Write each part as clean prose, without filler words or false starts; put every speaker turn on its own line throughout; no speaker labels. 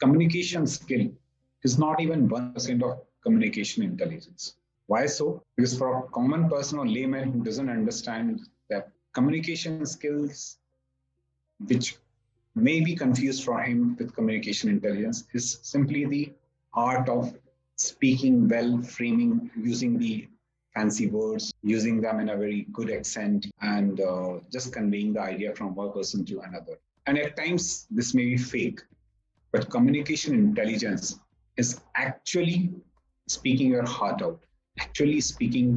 communication skill is not even 1% of communication intelligence. Why so? Because for a common person or layman who doesn't understand that communication skills, which may be confused for him with communication intelligence, is simply the art of speaking well, framing, using the fancy words, using them in a very good accent, and just conveying the idea from one person to another. And at times, this may be fake, but communication intelligence is actually speaking your heart out, actually speaking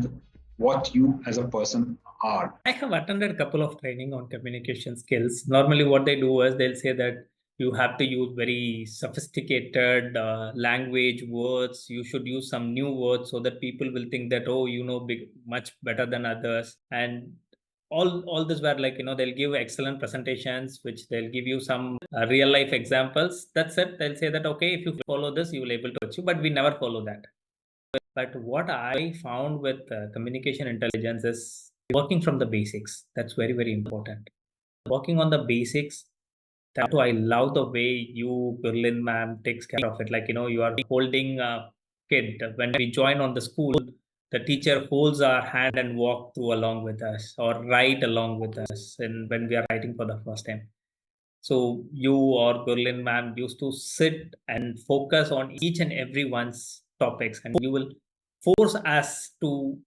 what you as a person are.
I have attended a couple of training on communication skills. Normally, what they do is they'll say that you have to use very sophisticated language words. You should use some new words so that people will think that, oh, you know, much better than others. And all this were like, they'll give excellent presentations, which they'll give you some real life examples. That's it. They'll say that, okay, if you follow this, you will able to achieve. But we never follow that. But what I found with communication intelligence is working from the basics. That's very, very important. Working on the basics. That's why I love the way you, Gurleen ma'am, takes care of it. Like, you are holding a kid. When we join on the school, the teacher holds our hand and walk through along with us or write along with us. And when we are writing for the first time. So you or Gurleen ma'am used to sit and focus on each and everyone's topics, and you will force us to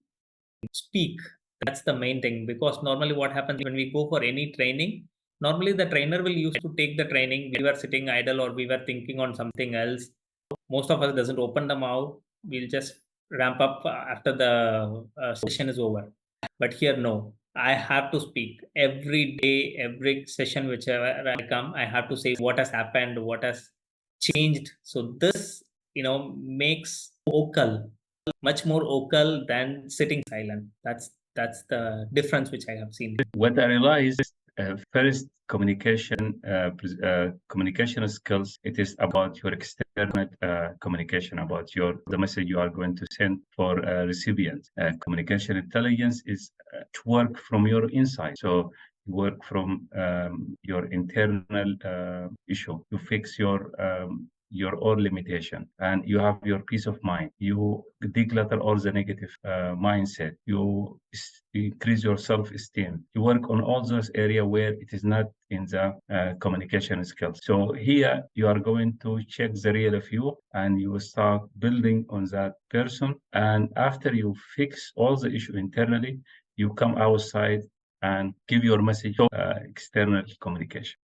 speak. That's the main thing, because normally what happens when we go for any training, normally the trainer will used to take the training. We were sitting idle or we were thinking on something else. Most of us doesn't open the mouth. We'll just ramp up after the session is over. But here, no. I have to speak every day, every session, whichever I come, I have to say what has happened, what has changed. So this, makes vocal, much more vocal than sitting silent. That's the difference which I have seen.
What I realized, first, communication skills. It is about your external communication, about the message you are going to send for recipients. Communication intelligence is to work from your inside. So work from your internal issue. You fix your own limitation, and you have your peace of mind. You declutter all the negative mindset. You increase your self-esteem. You work on all those areas where it is not in the communication skills. So here you are going to check the real of you, and you will start building on that person. And after you fix all the issue internally, you come outside and give your message to external communication.